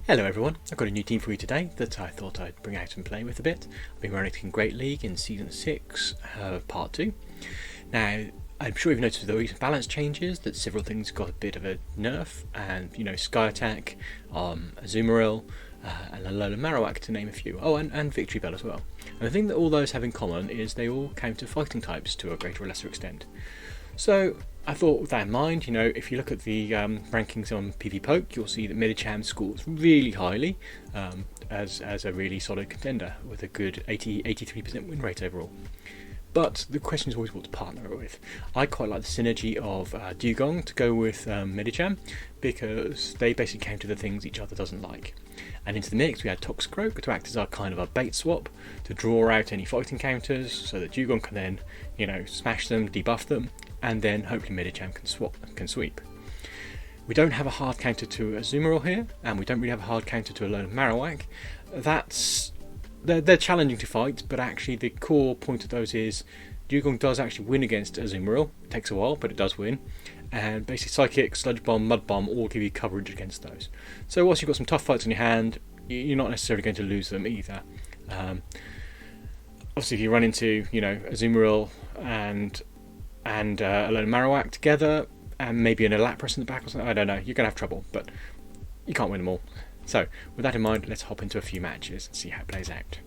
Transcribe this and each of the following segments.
Hello everyone, I've got a new team for you today that I thought I'd bring out and play with a bit. I've been running in Great League in Season 6, Part 2. Now, I'm sure you've noticed with the recent balance changes that several things got a bit of a nerf, and Sky Attack, Azumarill, and Alola Marowak to name a few. Oh, and Victory Bell as well. And the thing that all those have in common is they all counter fighting types to a greater or lesser extent. So I thought with that in mind, if you look at the rankings on PvPoke, you'll see that Medicham scores really highly as a really solid contender with a good 83% win rate overall. But the question is always what to partner it with. I quite like the synergy of Dewgong to go with Medicham because they basically counter the things each other doesn't like. And into the mix we had Toxicroak to act as our kind of a bait swap to draw out any fighting counters so that Dewgong can then, smash them, debuff them, and then hopefully Medicham can sweep. We don't have a hard counter to Azumarill here, and we don't really have a hard counter to Alola Marowak. They're challenging to fight, but actually the core point of those is Dewgong does actually win against Azumarill. It takes a while, but it does win. And basically Psychic, Sludge Bomb, Mud Bomb all give you coverage against those. So whilst you've got some tough fights in your hand, you're not necessarily going to lose them either. Obviously if you run into Azumarill and Alola Marowak together, and maybe a Lapras in the back or something, I don't know, you're going to have trouble, but you can't win them all. So, with that in mind, let's hop into a few matches and see how it plays out.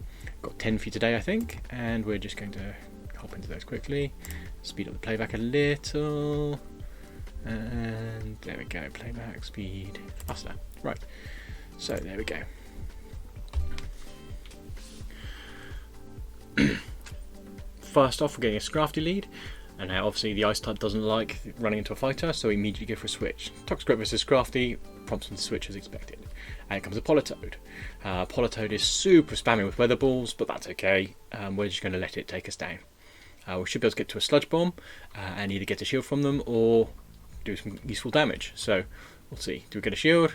Got 10 for you today, I think, and we're just going to hop into those quickly. Speed up the playback a little, and there we go, playback, speed, faster. Right, so there we go. First off, we're getting a Scrafty lead. And now obviously the Ice type doesn't like running into a fighter, so we immediately go for a switch. Toxicroak versus Scrafty prompts him to switch as expected. And it comes a Politoed. Politoed is super spammy with Weather Balls, but that's okay. We're just going to let it take us down. We should be able to get to a Sludge Bomb and either get a shield from them or do some useful damage. So we'll see. Do we get a shield?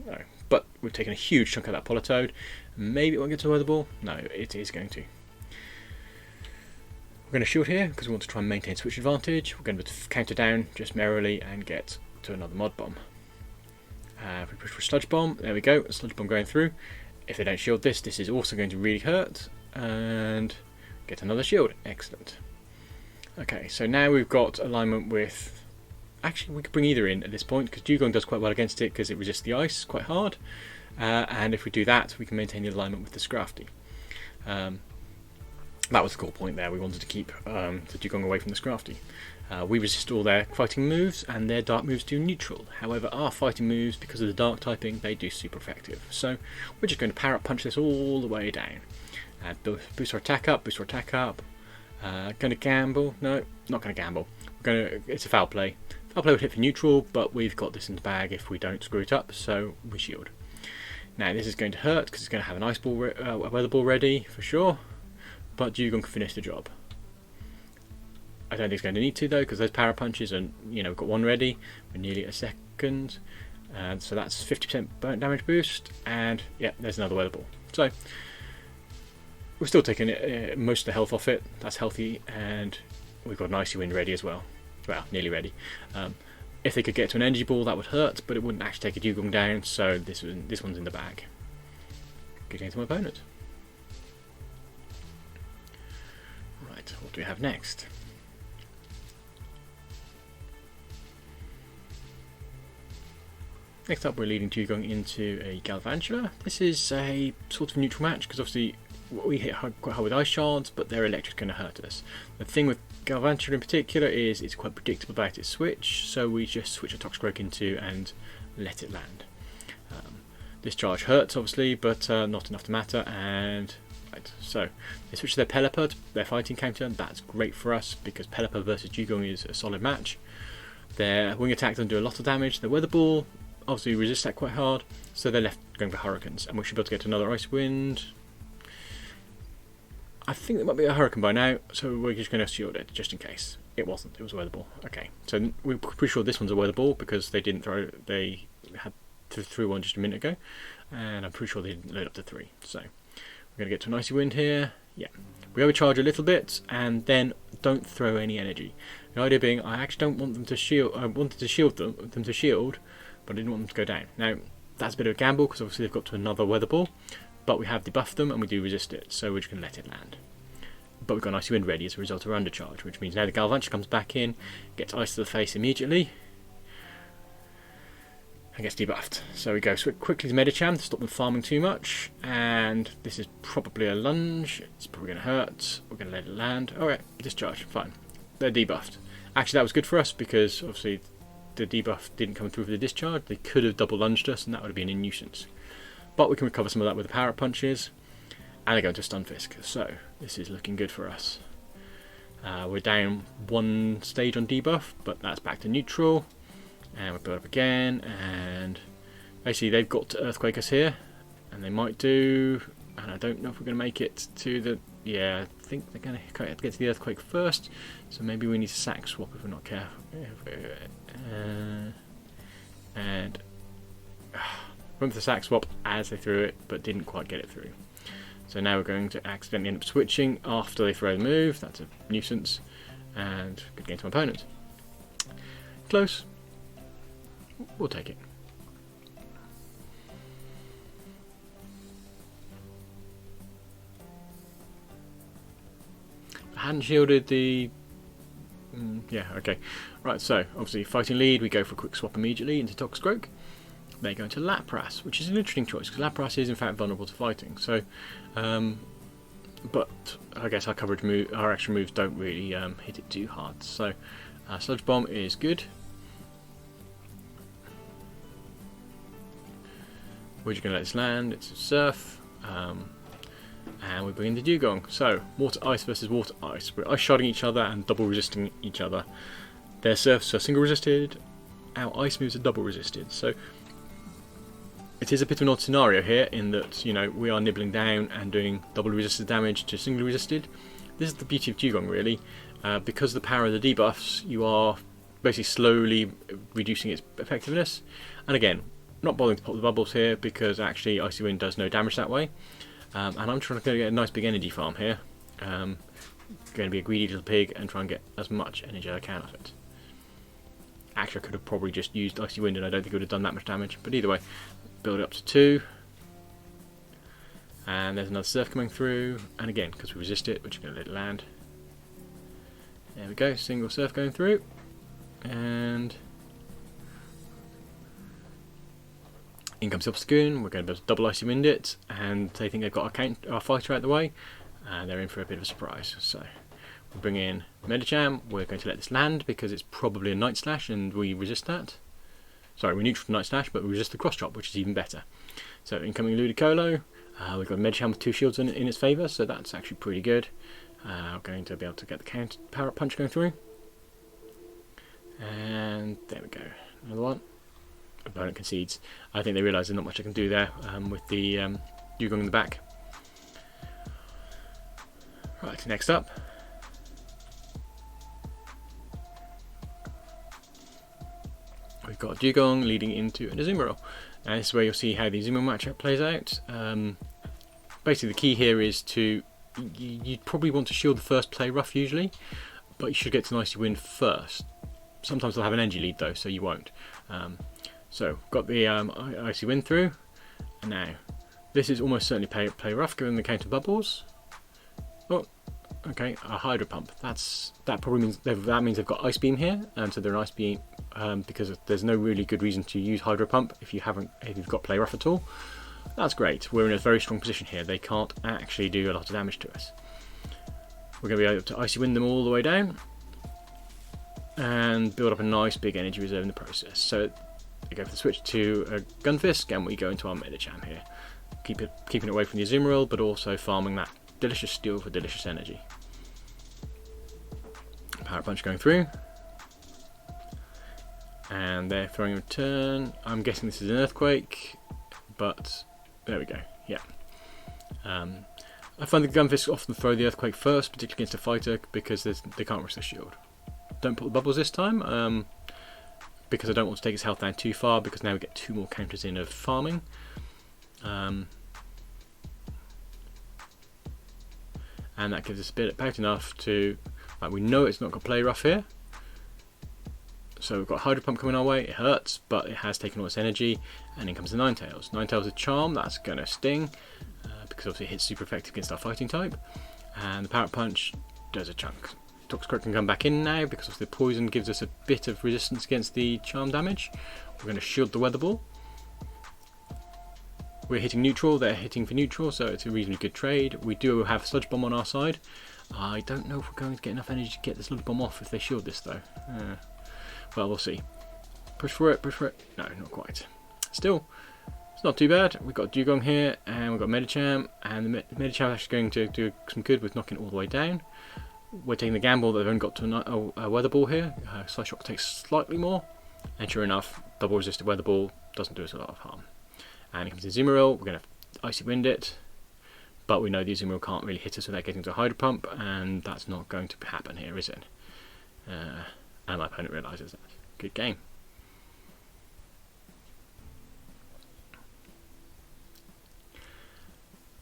No. But we've taken a huge chunk of that Politoed. Maybe it won't get to a Weather Ball? No, it is going to. We're going to shield here because we want to try and maintain switch advantage. We're going to counter down just merrily and get to another Mud Bomb. If we push for a Sludge Bomb, there we go, a Sludge Bomb going through. If they don't shield this is also going to really hurt. And get another shield. Excellent. Okay, so now we've got alignment with... Actually, we could bring either in at this point because Dewgong does quite well against it because it resists the ice quite hard. And if we do that, we can maintain the alignment with the Scrafty. That was the core point there. We wanted to keep the Dewgong away from the Scrafty. We resist all their fighting moves, and their dark moves do neutral. However, our fighting moves, because of the dark typing, they do super effective. So we're just going to Power Up Punch this all the way down. Boost our attack up, boost our attack up. Going to gamble? No, not going to gamble. It's a foul play. Foul play would hit for neutral, but we've got this in the bag if we don't screw it up, so we shield. Now this is going to hurt because it's going to have an Ice Ball, a Weather Ball ready for sure. But Dewgong can finish the job. I don't think it's going to need to though, because those power punches and we've got one ready. We're nearly at a second, and so that's 50% burnt damage boost. And yeah, there's another Weather Ball. So we're still taking most of the health off it. That's healthy, and we've got an Icy Wind ready as well. Well, nearly ready. If they could get to an Energy Ball, that would hurt, but it wouldn't actually take a Dewgong down. So this one's in the bag. Getting to my opponent. What do we have next? Next up, we're leading Dewgong into a Galvantula. This is a sort of neutral match because obviously we hit quite hard with Ice Shards, but their Electric is going to hurt us. The thing with Galvantula in particular is it's quite predictable about its switch, so we just switch a Toxicroak into and let it land. This charge hurts obviously, but not enough to matter. And so they switch to their Pelipper, their fighting counter, and that's great for us because Pelipper versus Dewgong is a solid match. Their Wing Attack doesn't do a lot of damage. Their Weather Ball obviously resists that quite hard, so they're left going for Hurricanes, and we should be able to get another Ice Wind. I think there might be a Hurricane by now, so we're just going to shield it just in case. It wasn't, it was a Weather Ball. Okay, so we're pretty sure this one's a Weather Ball because they had threw one just a minute ago, and I'm pretty sure they didn't load up to 3. So we're going to get to an Icy Wind here. Yeah, we overcharge a little bit, and then don't throw any energy. The idea being, I actually don't want them to shield. I wanted to shield them to shield, but I didn't want them to go down. Now, That's a bit of a gamble because obviously they've got to another weather ball, but we have debuffed them and we do resist it, so we're just going to let it land. But we've got an Icy Wind ready as a result of our undercharge, which means now the Galvantula comes back in, gets ice to the face immediately, and gets debuffed. So we go quickly to Medicham to stop them farming too much, and this is probably a lunge. It's probably going to hurt. We're going to let it land. Alright, discharge, fine. They're debuffed. Actually, that was good for us because obviously the debuff didn't come through for the discharge. They could have double lunged us, and that would have been a nuisance. But we can recover some of that with the power up punches, and they go into Stunfisk. So this is looking good for us. We're down one stage on debuff, but that's back to neutral. And we build up again, and basically they've got to Earthquake us here, and they might do, and I don't know if we're going to make it to the, yeah, I think they're going to get to the Earthquake first, so maybe we need to sack swap if we're not careful. And went for the sack swap as they threw it, but didn't quite get it through. So now we're going to accidentally end up switching after they throw the move. That's a nuisance, and good game to my opponent. Close. We'll take it. I hadn't shielded the... yeah, okay. Right, so obviously fighting lead, we go for a quick swap immediately into Toxicroak. They go into Lapras, which is an interesting choice because Lapras is in fact vulnerable to fighting. So, but I guess our coverage move, our action moves don't really hit it too hard. So, Sludge Bomb is good. We're just going to let this land. It's a Surf, and we bring in the Dewgong. So, Water Ice versus Water Ice. We're ice sharding each other and double resisting each other. Their Surfs are single resisted. Our Ice moves are double resisted. So, it is a bit of an odd scenario here in that, you know, we are nibbling down and doing double resisted damage to single resisted. This is the beauty of Dewgong, really. Because of the power of the debuffs, you are basically slowly reducing its effectiveness. And again, not bothering to pop the bubbles here because actually Icy Wind does no damage that way. And I'm trying to get a nice big energy farm here. Going to be a greedy little pig and try and get as much energy as I can off it. Actually, I could have probably just used Icy Wind and I don't think it would have done that much damage. But either way, build it up to 2. And there's another Surf coming through. And again, because we resist it, we're just going to let it land. There we go, single Surf going through. And in comes Obstagoon. We're going to be able to double Icy Wind it. And they think they've got our fighter out the way. And they're in for a bit of a surprise. So we bring in Medicham. We're going to let this land because it's probably a Night Slash and we resist that. Sorry, we're neutral to Night Slash, but we resist the cross chop, which is even better. So incoming Ludicolo. We've got Medicham with 2 shields in its favour, so that's actually pretty good. We're going to be able to get the counter power up punch going through. And there we go. Another one. Opponent concedes. I think they realise there's not much I can do there with the Dewgong in the back. Right, next up. We've got Dewgong leading into an Azumarill. And this is where you'll see how the Azumarill matchup plays out. Basically the key here is to, you'd probably want to shield the first play rough usually, but you should get to an Icy Wind first. Sometimes they'll have an energy lead though, so you won't. So, got the Icy Wind through, and now, this is almost certainly play rough given the counter bubbles. Oh, okay, a Hydro Pump. That probably means they've got Ice Beam here, and so they're an Ice Beam because there's no really good reason to use Hydro Pump if you've got play rough at all. That's great. We're in a very strong position here. They can't actually do a lot of damage to us. We're going to be able to Icy Wind them all the way down and build up a nice big energy reserve in the process. So we go for the switch to a Gunfisk and we go into our Medicham here. Keeping it away from the Azumarill, but also farming that delicious steel for delicious energy. Power Punch going through. And they're throwing a return. I'm guessing this is an Earthquake, but there we go, yeah. I find the Gunfisk often throw the Earthquake first, particularly against a fighter, because they can't risk the shield. Don't put the bubbles this time, because I don't want to take his health down too far, because now we get 2 more counters in of farming. And that gives us about enough to... Right, we know it's not got play rough here, So we've got Hydro Pump coming our way. It hurts, but it has taken all its energy. And in comes the Ninetales. Ninetales is Charm. That's going to sting because obviously it hits super effective against our fighting type. And the Parrot Punch does a chunk. Toxicroak can come back in now because of the poison gives us a bit of resistance against the charm damage. We're going to shield the Weather Ball. We're hitting neutral, they're hitting for neutral, so it's a reasonably good trade. We do have Sludge Bomb on our side. I don't know if we're going to get enough energy to get the Sludge Bomb off if they shield this though. Well, we'll see. Push for it, push for it. No, not quite. Still, it's not too bad. We've got Dewgong here, and we've got Medicham, and the Medicham is actually going to do some good with knocking it all the way down. We're taking the gamble that they've only got to a Weather Ball here. Slice Shock takes slightly more, and sure enough, double resisted Weather Ball doesn't do us a lot of harm. And it comes to Azumarill. We're going to Icy Wind it, but we know the Azumarill can't really hit us without getting to a Hydro Pump, and that's not going to happen here, is it? And my opponent realises that. Good game.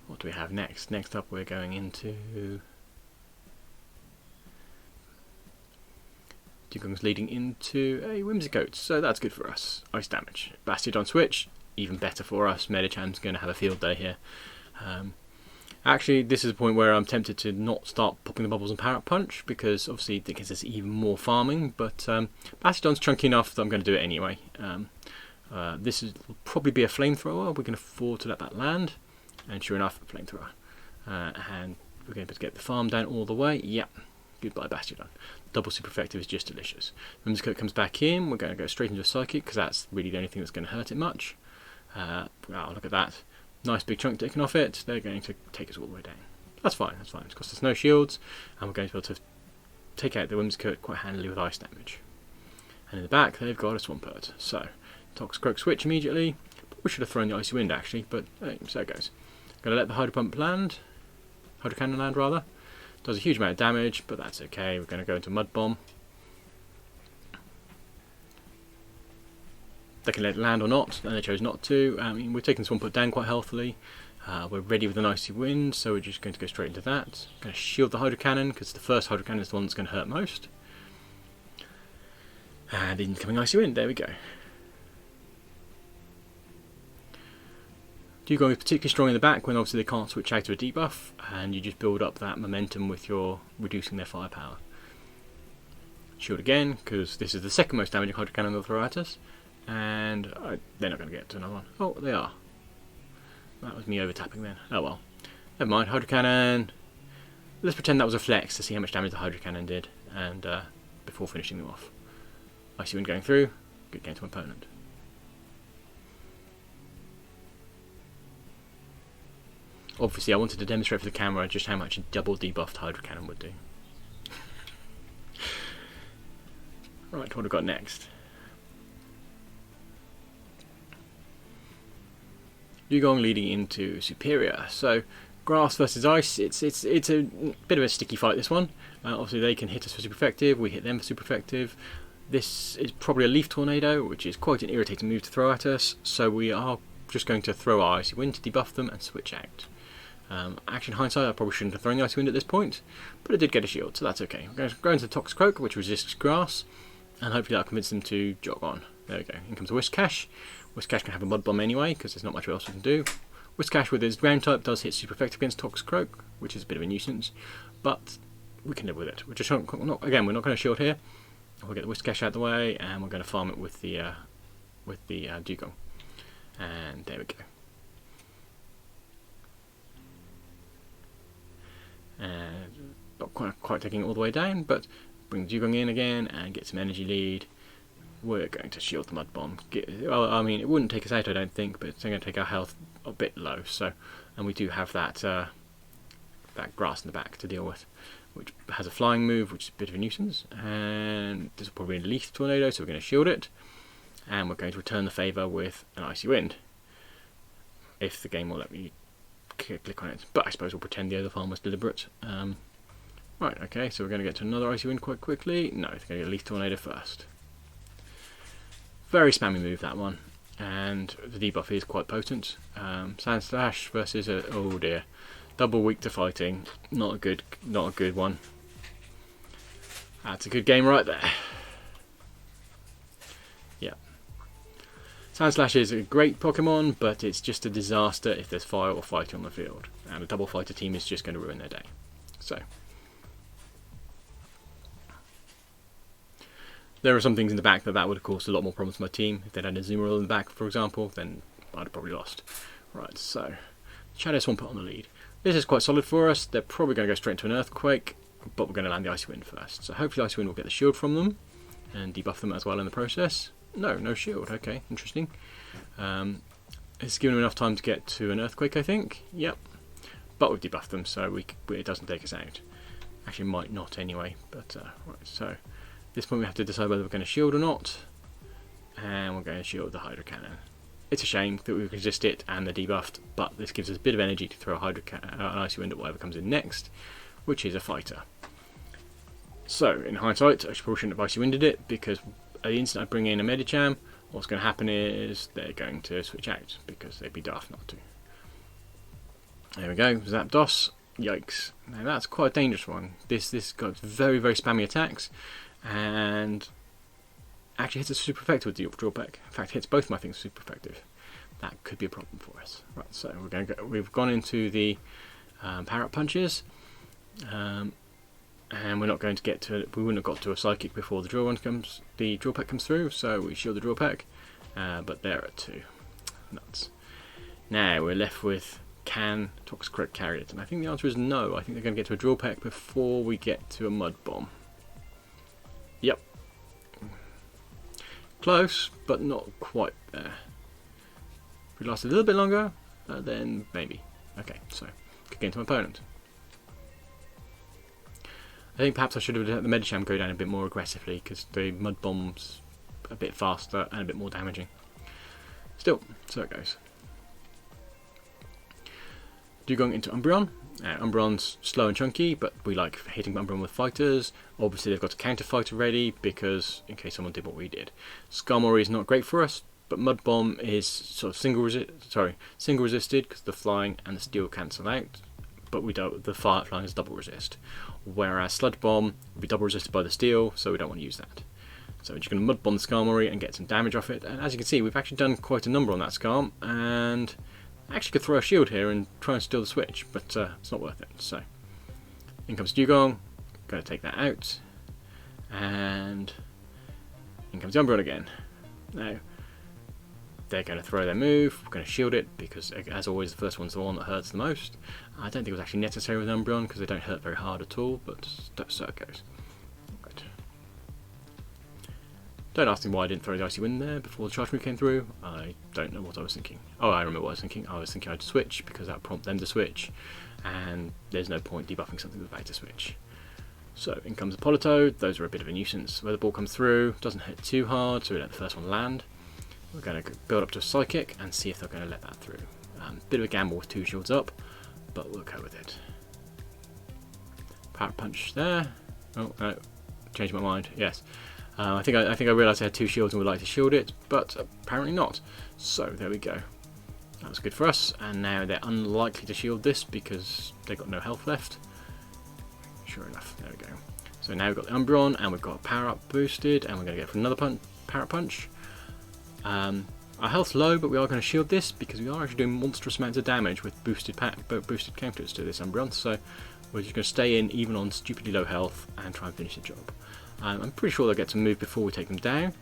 What do we have next? Next up, we're going into Dewgong's leading into a Whimsicott, so that's good for us. Ice damage. Bastiodon switch, even better for us. Medicham's going to have a field day here. Actually, this is a point where I'm tempted to not start popping the bubbles and Parrot Punch, because obviously it gives us even more farming, but Bastiodon's chunky enough that I'm going to do it anyway. This will probably be a Flamethrower. We're going to afford to let that land, and sure enough, a Flamethrower. And we're going to get the farm down all the way. Yep. Goodbye, Bastiodon. Double super effective is just delicious. Whimsicott comes back in. We're going to go straight into a Psychic because that's really the only thing that's going to hurt it much. Wow, look at that. Nice big chunk taken off it. They're going to take us all the way down. That's fine, that's fine. It's cost us no shields, and we're going to be able to take out the Whimsicott quite handily with ice damage. And in the back, they've got a Swampert. So, Toxicroak switch immediately. We should have thrown the Icy Wind actually, but hey, so it goes. Going to let the Hydro Pump land. Hydro Cannon land, rather. Does a huge amount of damage, but that's okay. We're going to go into Mud Bomb. They can let it land or not, and they chose not to. We're taking Swampert down quite healthily. We're ready with an Icy Wind, so we're just going to go straight into that. Going to shield the Hydro Cannon, because the first Hydro Cannon is the one that's going to hurt most. And incoming Icy Wind, there we go. Dewgong is particularly strong in the back when obviously they can't switch out to a debuff, and you just build up that momentum with your reducing their firepower. Shield again, because this is the second most damaging Hydro Cannon they'll throw at us, and they're not going to get to another one. Oh, they are. That was me over-tapping then. Oh well. Never mind, Hydro Cannon. Let's pretend that was a flex to see how much damage the Hydro Cannon did, and before finishing them off. Icy Wind going through, good game to my opponent. Obviously, I wanted to demonstrate for the camera just how much a double debuffed Hydro Cannon would do. Right, what have we got next? Dewgong leading into Superior. So, Grass versus Ice, it's a bit of a sticky fight, this one. Obviously, they can hit us for super effective, we hit them for super effective. This is probably a Leaf Tornado, which is quite an irritating move to throw at us, so we are just going to throw our Icy Wind to debuff them and switch out. Actually, in hindsight, I probably shouldn't have thrown the Icy Wind at this point, but it did get a shield, so that's okay. We're going to go into the Toxicroak, which resists grass, and hopefully that'll convince them to jog on. There we go. In comes a Whiscash. Whiscash can have a Mud Bomb anyway, because there's not much else we can do. Whiscash with his ground type does hit super effective against Toxicroak, which is a bit of a nuisance, but we can live with it. We're just not, again, we're not going to shield here. We'll get the Whiscash out of the way, and we're going to farm it with the Dewgong. And there we go. Not quite taking it all the way down, but bring the Dewgong in again and get some energy lead. We're going to shield the Mud Bomb. Well, I mean, it wouldn't take us out, I don't think, but it's going to take our health a bit low. So, and we do have that that grass in the back to deal with, which has a flying move, which is a bit of a nuisance. And this will probably be a Leaf Tornado, so we're going to shield it, and we're going to return the favour with an Icy Wind, if the game will let me click on it. But I suppose we'll pretend the other farm was deliberate. Right, okay, so we're going to get to another Icy Wind quite quickly. No, it's going to get a Leaf Tornado first. Very spammy move, that one, and the debuff is quite potent. Sandslash versus oh dear, double weak to fighting. Not a good one. That's a good game right there. Sandslash is a great Pokemon, but it's just a disaster if there's fire or fighter on the field, and a double fighter team is just going to ruin their day. So there are some things in the back that would have caused a lot more problems for my team. If they'd had a Azumarill in the back, for example, then I'd have probably lost. Right, so Shadow Swampert on the lead. This is quite solid for us. They're probably going to go straight into an Earthquake, but we're going to land the Icy Wind first. So hopefully Icy Wind will get the shield from them and debuff them as well in the process. No shield. Okay, interesting. It's given them enough time to get to an Earthquake, I think. Yep. But we've debuffed them, so it doesn't take us out. Actually, might not anyway. But right, so at this point we have to decide whether we're going to shield or not. And we're going to shield the Hydro Cannon. It's a shame that we resist it and they're debuffed, but this gives us a bit of energy to throw an Icy Wind at whatever comes in next, which is a fighter. So, in hindsight, I probably shouldn't have Icy Winded it, because the instant I bring in a Medicham, what's going to happen is they're going to switch out, because they'd be daft not to. There we go, Zapdos. Yikes. Now that's quite a dangerous one. This got very, very spammy attacks, and actually hits us super effective with the drawback. In fact, hits both my things super effective. That could be a problem for us. Right, so we've gone into the power-up punches, and we're not going to get to. We wouldn't have got to a psychic before the drawback comes through. So we shield the drawback, but they're at 2. Nuts. Now we're left with, can Toxicroak carry it? And I think the answer is no. I think they're going to get to a drawback before we get to a Mud Bomb. Yep. Close, but not quite there. If we last a little bit longer, then maybe. Okay, so could get into my opponent. I think perhaps I should have let the Medicham go down a bit more aggressively, because the Mud Bomb's a bit faster and a bit more damaging. Still, so it goes. Dewgong into Umbreon. Umbreon's slow and chunky, but we like hitting Umbreon with fighters. Obviously they've got a counter fighter ready, because in case someone did what we did. Skarmory is not great for us, but Mud Bomb is sort of single resisted, because the flying and the steel cancel out, but the flying is double resist. Whereas Sludge Bomb will be double resisted by the steel, so we don't want to use that. So we're just going to Mud Bomb the Skarmory and get some damage off it, and as you can see we've actually done quite a number on that Skarm, and I actually could throw a shield here and try and steal the switch, but it's not worth it. So, in comes Dewgong, going to take that out, and in comes Umbreon again. Now, they're going to throw their move, we're going to shield it, because as always the first one's the one that hurts the most. I don't think it was actually necessary with Umbreon, because they don't hurt very hard at all, but so it goes. Right. Don't ask me why I didn't throw the Icy Wind there before the charge move came through. I don't know what I was thinking. Oh, I remember what I was thinking. I was thinking I'd switch, because that would prompt them to switch, and there's no point debuffing something with about to switch. So in comes the Politoed. Those are a bit of a nuisance. Where the ball comes through, doesn't hit too hard, so we let the first one land. We're going to build up to a Psychic and see if they're going to let that through. Bit of a gamble with 2 shields up, but we'll go with it. Power Punch there. Oh no, changed my mind. Yes. I think I realised I had 2 shields and would like to shield it, but apparently not. So there we go. That was good for us, and now they're unlikely to shield this because they've got no health left. Sure enough, there we go. So now we've got the Umbreon and we've got Power Up boosted, and we're going to go for another Power Punch. Our health's low, but we are going to shield this because we are actually doing monstrous amounts of damage with boosted counters to this Umbreon. So we're just going to stay in even on stupidly low health and try and finish the job. I'm pretty sure they'll get some move before we take them down,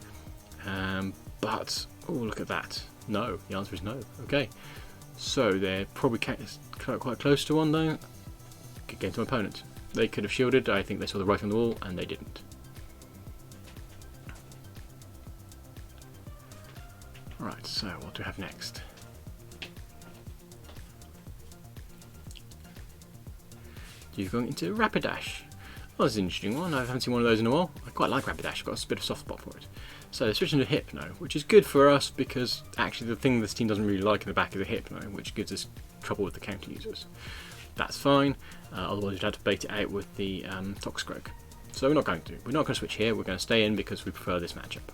but oh, look at that. No, the answer is no. Okay, so they're probably quite close to one though. Good game to my opponent. They could have shielded. I think they saw the writing on the wall and they didn't. Alright, so what do we have next? Dewgong into Rapidash. Well, this is an interesting one. I haven't seen one of those in a while. I quite like Rapidash. I've got a bit of soft spot for it. So they're switching to Hypno, which is good for us because actually the thing this team doesn't really like in the back is a Hypno, which gives us trouble with the counter users. That's fine. Otherwise we'd have to bait it out with the Toxicroak. So we're not going to. We're not going to switch here. We're going to stay in because we prefer this matchup.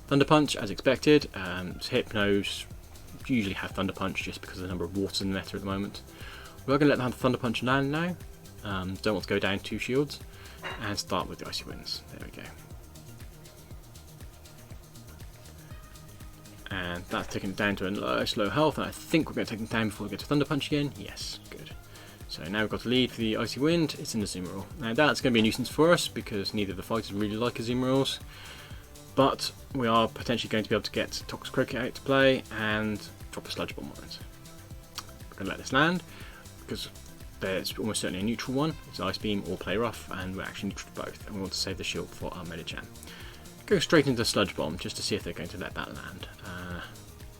Thunder Punch, as expected. Hypnos usually have Thunder Punch just because of the number of waters in the meta at the moment. We're going to let them have Thunder Punch land now. Don't want to go down 2 shields. And start with the Icy Winds. There we go. And that's taking it down to a nice low health, and I think we're going to take it down before we get to Thunder Punch again. Yes, good. So now we've got a lead for the Icy Wind. It's in the Azumarill. Now that's going to be a nuisance for us because neither of the fighters really like Azumarills, but we are potentially going to be able to get Toxicroak out to play and drop a Sludge Bomb on it. We're going to let this land because there's almost certainly a neutral one. It's Ice Beam or Play Rough, and we're actually neutral to both, and we want to save the shield for our Medicham. Go straight into Sludge Bomb just to see if they're going to let that land.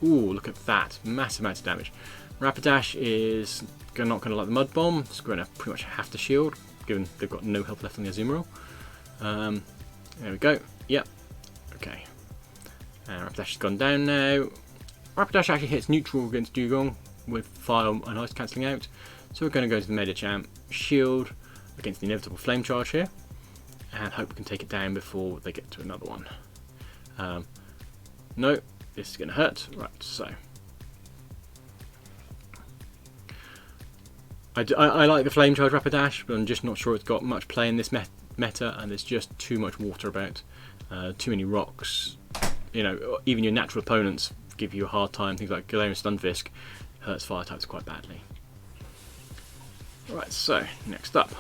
Ooh, look at that. Massive amounts of damage. Rapidash is not going to like the Mud Bomb. It's going to pretty much have to shield, given they've got no health left on the Azumarill. There we go. Yep. Okay. Rapidash has gone down now. Rapidash actually hits neutral against Dewgong with Fire and Ice cancelling out. So we're going to go to the Medicham, shield against the inevitable Flame Charge here, and hope we can take it down before they get to another one. No, this is going to hurt. Right, so I like the Flame Charge Rapidash, but I'm just not sure it's got much play in this meta, and there's just too much water about, too many rocks. You know, even your natural opponents give you a hard time. Things like Galarian Stunfisk hurts fire types quite badly. Right, so next up.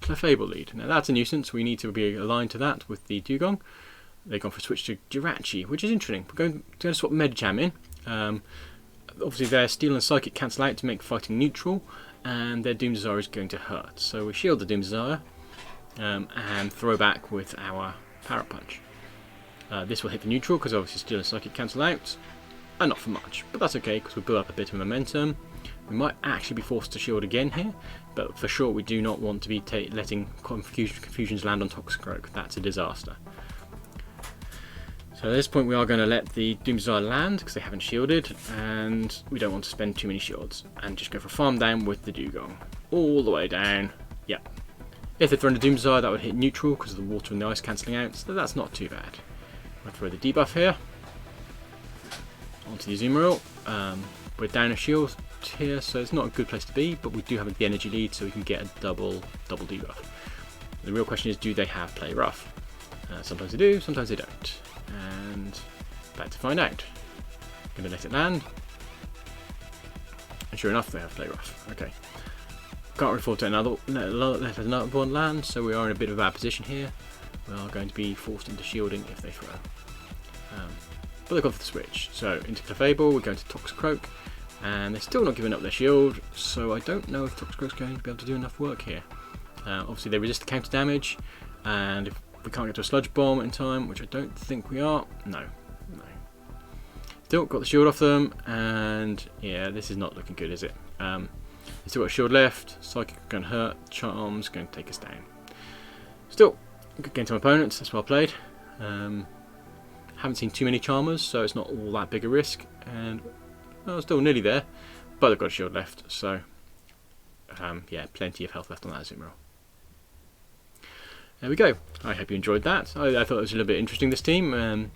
Clefable Lead. Now that's a nuisance. We need to be aligned to that with the Dewgong. They've gone for a switch to Jirachi, which is interesting. We're going to swap Medicham in. Obviously their Steel and Psychic cancel out to make fighting neutral, and their Doom Desire is going to hurt. So we shield the Doom Desire and throw back with our Power Punch. This will hit the neutral because obviously Steel and Psychic cancel out, and not for much, but that's okay because we build up a bit of momentum. We might actually be forced to shield again here, but for sure we do not want to be letting confusions land on Toxicroak. That's a disaster. So at this point we are going to let the Doom Desire land because they haven't shielded, and we don't want to spend too many shields, and just go for a farm down with the Dewgong. All the way down. Yep. If they're throwing a Doom Desire, that would hit neutral because of the water and the ice cancelling out, so that's not too bad. I'll throw the debuff here onto the Azumarill. We're down a shield here, so it's not a good place to be, but we do have the energy lead, so we can get a double debuff. The real question is, do they have Play Rough? Sometimes they do, sometimes they don't. And about to find out. Going to let it land. And sure enough, they have Play Rough. Okay. Can't really afford to let another one land, so we are in a bit of a bad position here. We are going to be forced into shielding if they throw. But they've gone for the switch. So into Clefable, we're going to Toxicroak, and they're still not giving up their shield, so I don't know if Toxicroak's going to be able to do enough work here. Obviously they resist the counter damage, and if we can't get to a Sludge Bomb in time, which I don't think we are, no. Still got the shield off them, and yeah, this is not looking good, is it? They still got a shield left, Psychic going to hurt, Charm's going to take us down. Still, good game to my opponents, that's well played. Haven't seen too many Charmers, so it's not all that big a risk, and still nearly there, but they've got a shield left, so yeah, plenty of health left on that Azumarill. There we go. I hope you enjoyed that. I thought it was a little bit interesting, this team.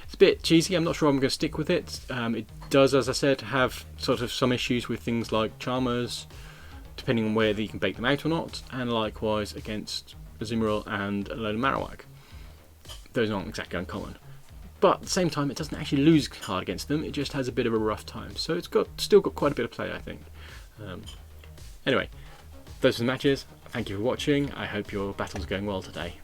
It's a bit cheesy, I'm not sure I'm going to stick with it. It does, as I said, have sort of some issues with things like Charmers, depending on whether you can bake them out or not, and likewise against Azumarill and a load of Marowak. Those aren't exactly uncommon. But at the same time, it doesn't actually lose hard against them, it just has a bit of a rough time. So it's still got quite a bit of play, I think. Anyway, those are the matches. Thank you for watching. I hope your battles are going well today.